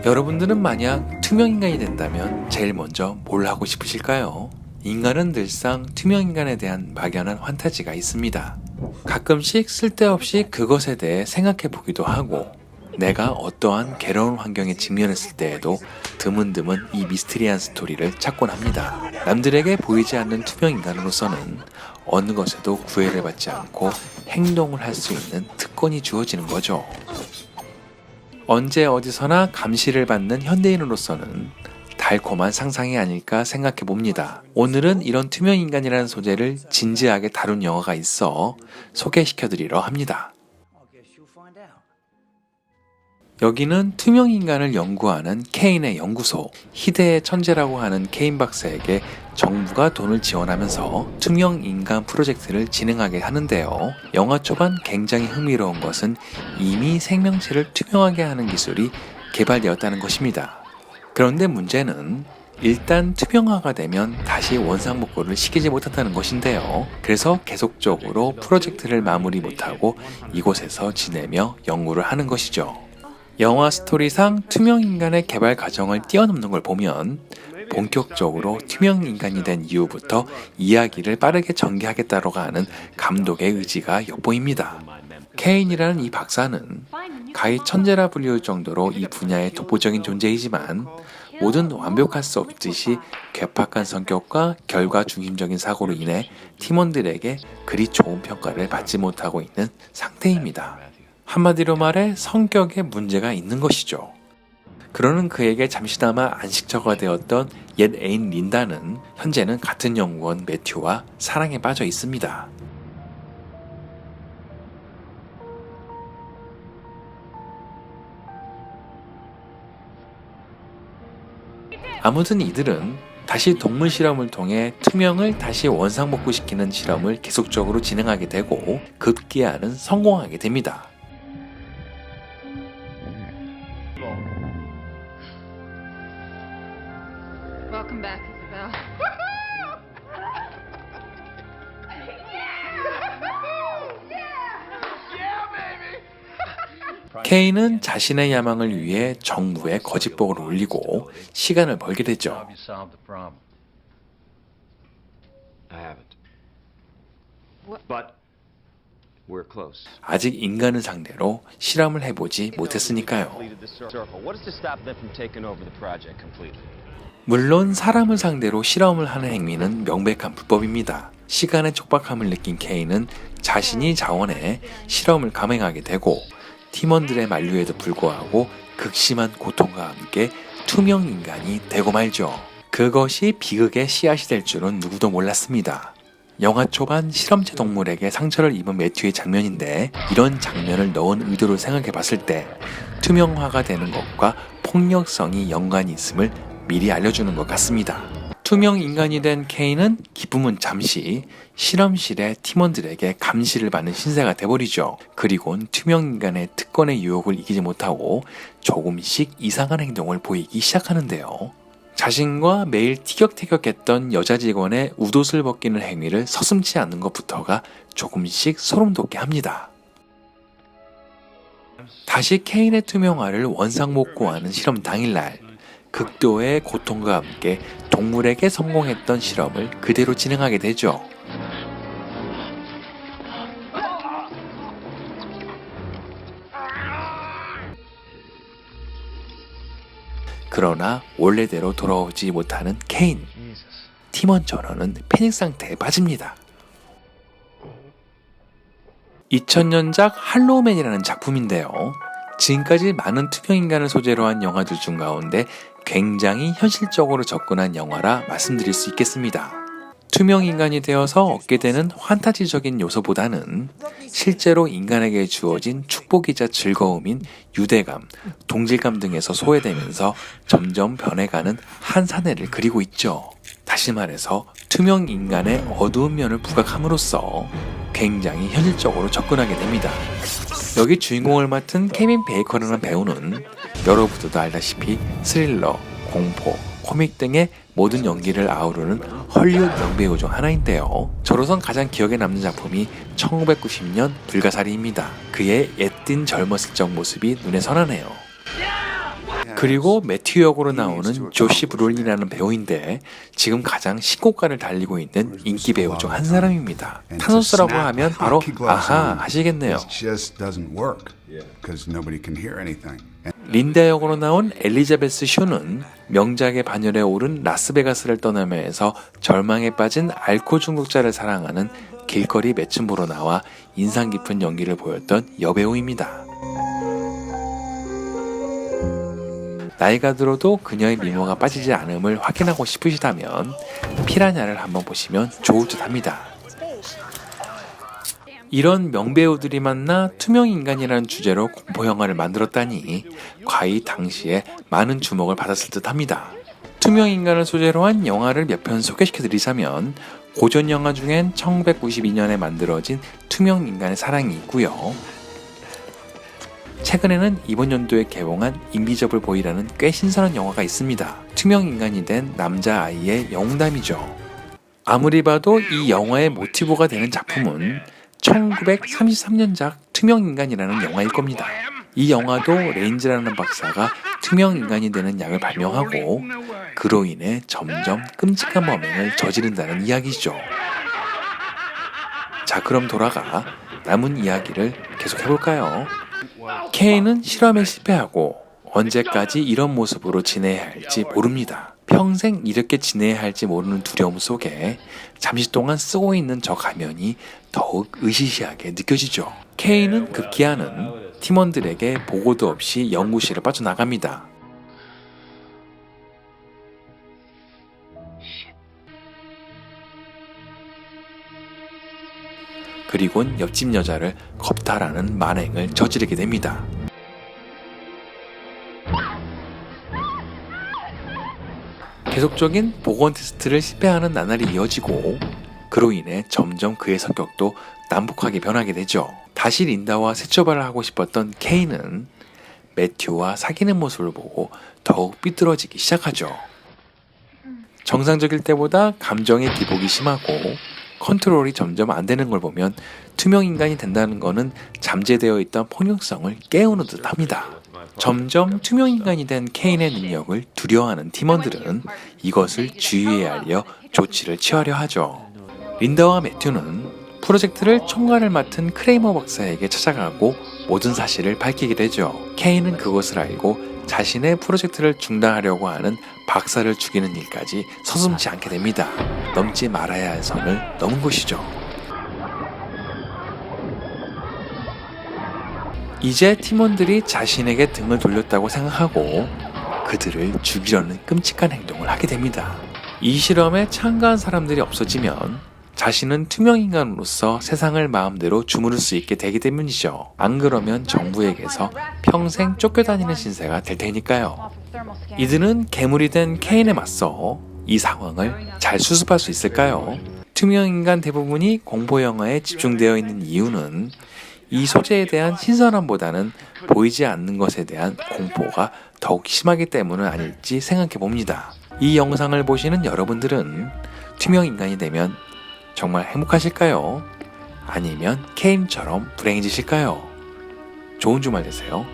여러분들은 만약 투명인간이 된다면 제일 먼저 뭘 하고 싶으실까요? 인간은 늘상 투명인간에 대한 막연한 환타지가 있습니다. 가끔씩 쓸데없이 그것에 대해 생각해 보기도 하고, 내가 어떠한 괴로운 환경에 직면했을 때에도 드문드문 이 미스테리한 스토리를 찾곤 합니다. 남들에게 보이지 않는 투명인간으로서는 어느 것에도 구애를 받지 않고 행동을 할 수 있는 특권이 주어지는 거죠. 언제 어디서나 감시를 받는 현대인으로서는 달콤한 상상이 아닐까 생각해 봅니다. 오늘은 이런 투명인간이라는 소재를 진지하게 다룬 영화가 있어 소개시켜드리려 합니다. 여기는 투명인간을 연구하는 케인의 연구소. 희대의 천재라고 하는 케인 박사에게 정부가 돈을 지원하면서 투명인간 프로젝트를 진행하게 하는데요. 영화 초반 굉장히 흥미로운 것은 이미 생명체를 투명하게 하는 기술이 개발되었다는 것입니다. 그런데 문제는 일단 투명화가 되면 다시 원상복구를 시키지 못한다는 것인데요. 그래서 계속적으로 프로젝트를 마무리 못하고 이곳에서 지내며 연구를 하는 것이죠. 영화 스토리상 투명인간의 개발 과정을 뛰어넘는 걸 보면 본격적으로 투명인간이 된 이후부터 이야기를 빠르게 전개하겠다고 하는 감독의 의지가 엿보입니다. 케인이라는 이 박사는 가히 천재라 불리울 정도로 이 분야의 독보적인 존재이지만 모든 완벽할 수 없듯이 괴팍한 성격과 결과 중심적인 사고로 인해 팀원들에게 그리 좋은 평가를 받지 못하고 있는 상태입니다. 한마디로 말해 성격에 문제가 있는 것이죠. 그러는 그에게 잠시나마 안식처가 되었던 옛 애인 린다는 현재는 같은 연구원 매튜와 사랑에 빠져 있습니다. 아무튼 이들은 다시 동물 실험을 통해 투명을 다시 원상복구시키는 실험을 계속적으로 진행하게 되고 급기야는 성공하게 됩니다. Welcome back, Isabel. 케인은 자신의 야망을 위해 정부에 거짓복을 올리고 시간을 벌게 되죠. 아직 인간을 상대로 실험을 해보지 못했으니까요. 물론 사람을 상대로 실험을 하는 행위는 명백한 불법입니다. 시간의 촉박함을 느낀 케인은 자신이 자원해 실험을 감행하게 되고 팀원들의 만류에도 불구하고 극심한 고통과 함께 투명인간이 되고 말죠. 그것이 비극의 씨앗이 될 줄은 누구도 몰랐습니다. 영화 초반 실험체 동물에게 상처를 입은 매튜의 장면인데 이런 장면을 넣은 의도를 생각해 봤을 때 투명화가 되는 것과 폭력성이 연관이 있음을 미리 알려주는 것 같습니다. 투명 인간이 된 케인은 기쁨은 잠시 실험실의 팀원들에게 감시를 받는 신세가 돼버리죠. 그리고는 투명 인간의 특권의 유혹을 이기지 못하고 조금씩 이상한 행동을 보이기 시작하는데요. 자신과 매일 티격태격했던 여자 직원의 웃옷을 벗기는 행위를 서슴지 않는 것부터가 조금씩 소름 돋게 합니다. 다시 케인의 투명화를 원상복구하는 실험 당일날 극도의 고통과 함께 동물에게 성공했던 실험을 그대로 진행하게 되죠. 그러나 원래대로 돌아오지 못하는 케인. 팀원 전원은 패닉 상태에 빠집니다. 2000년작 할로우맨이라는 작품인데요. 지금까지 많은 투명인간을 소재로 한 영화들 중 가운데 굉장히 현실적으로 접근한 영화라 말씀드릴 수 있겠습니다. 투명인간이 되어서 얻게 되는 환타지적인 요소보다는 실제로 인간에게 주어진 축복이자 즐거움인 유대감, 동질감 등에서 소외되면서 점점 변해가는 한 사내를 그리고 있죠. 다시 말해서 투명인간의 어두운 면을 부각함으로써 굉장히 현실적으로 접근하게 됩니다. 여기 주인공을 맡은 케빈 베이커라는 배우는 여러분들도 알다시피 스릴러, 공포, 코믹 등의 모든 연기를 아우르는 헐리우드 명배우 중 하나인데요. 저로선 가장 기억에 남는 작품이 1990년 불가사리입니다. 그의 옛딘 젊었을 적 모습이 눈에 선하네요. 그리고 매튜 역으로 나오는 조시 브롤린이라는 배우인데 지금 가장 신고가를 달리고 있는 인기 배우 중 한 사람입니다. 타노스라고 하면 바로 아하 하시겠네요. 린다 역으로 나온 엘리자베스 슈는 명작의 반열에 오른 라스베가스를 떠나면서 절망에 빠진 알코올 중독자를 사랑하는 길거리 매춘부로 나와 인상 깊은 연기를 보였던 여배우입니다. 나이가 들어도 그녀의 미모가 빠지지 않음을 확인하고 싶으시다면 피라냐를 한번 보시면 좋을 듯 합니다. 이런 명배우들이 만나 투명인간이라는 주제로 공포영화를 만들었다니 과히 당시에 많은 주목을 받았을 듯 합니다. 투명인간을 소재로 한 영화를 몇 편 소개시켜드리자면 고전 영화 중엔 1992년에 만들어진 투명인간의 사랑이 있고요. 최근에는 이번 연도에 개봉한 인비저블 보이라는 꽤 신선한 영화가 있습니다. 투명인간이 된 남자아이의 영웅담이죠. 아무리 봐도 이 영화의 모티브가 되는 작품은 1933년작 투명인간이라는 영화일 겁니다. 이 영화도 레인즈라는 박사가 투명인간이 되는 약을 발명하고 그로 인해 점점 끔찍한 범행을 저지른다는 이야기죠. 자, 그럼 돌아가 남은 이야기를 계속 해볼까요? 케인은 실험에 실패하고 언제까지 이런 모습으로 지내야 할지 모릅니다. 평생 이렇게 지내야 할지 모르는 두려움 속에 잠시 동안 쓰고 있는 저 가면이 더욱 으시시하게 느껴지죠. 케인은 급기야는 팀원들에게 보고도 없이 연구실을 빠져나갑니다. 그리곤 옆집 여자를 겁탈하는 만행을 저지르게 됩니다. 계속적인 보건 테스트를 실패하는 나날이 이어지고 그로 인해 점점 그의 성격도 난폭하게 변하게 되죠. 다시 린다와 새 출발을 하고 싶었던 케인은 매튜와 사귀는 모습을 보고 더욱 삐뚤어지기 시작하죠. 정상적일 때보다 감정의 기복이 심하고 컨트롤이 점점 안 되는 걸 보면 투명인간이 된다는 것은 잠재되어 있던 폭력성을 깨우는 듯 합니다. 점점 투명인간이 된 케인의 능력을 두려워하는 팀원들은 이것을 주의에 알려 조치를 취하려 하죠. 린다와 매튜는 프로젝트를 총괄을 맡은 크레이머 박사에게 찾아가고 모든 사실을 밝히게 되죠. 케인은 그것을 알고 자신의 프로젝트를 중단하려고 하는 박사를 죽이는 일까지 서슴지 않게 됩니다. 넘지 말아야 할 선을 넘은 것이죠. 이제 팀원들이 자신에게 등을 돌렸다고 생각하고 그들을 죽이려는 끔찍한 행동을 하게 됩니다. 이 실험에 참가한 사람들이 없어지면 자신은 투명인간으로서 세상을 마음대로 주무를 수 있게 되기 때문이죠. 안 그러면 정부에게서 평생 쫓겨다니는 신세가 될 테니까요. 이들은 괴물이 된 케인에 맞서 이 상황을 잘 수습할 수 있을까요? 투명인간 대부분이 공포영화에 집중되어 있는 이유는 이 소재에 대한 신선함보다는 보이지 않는 것에 대한 공포가 더욱 심하기 때문은 아닐지 생각해 봅니다. 이 영상을 보시는 여러분들은 투명인간이 되면 정말 행복하실까요? 아니면 케인처럼 불행해지실까요? 좋은 주말 되세요.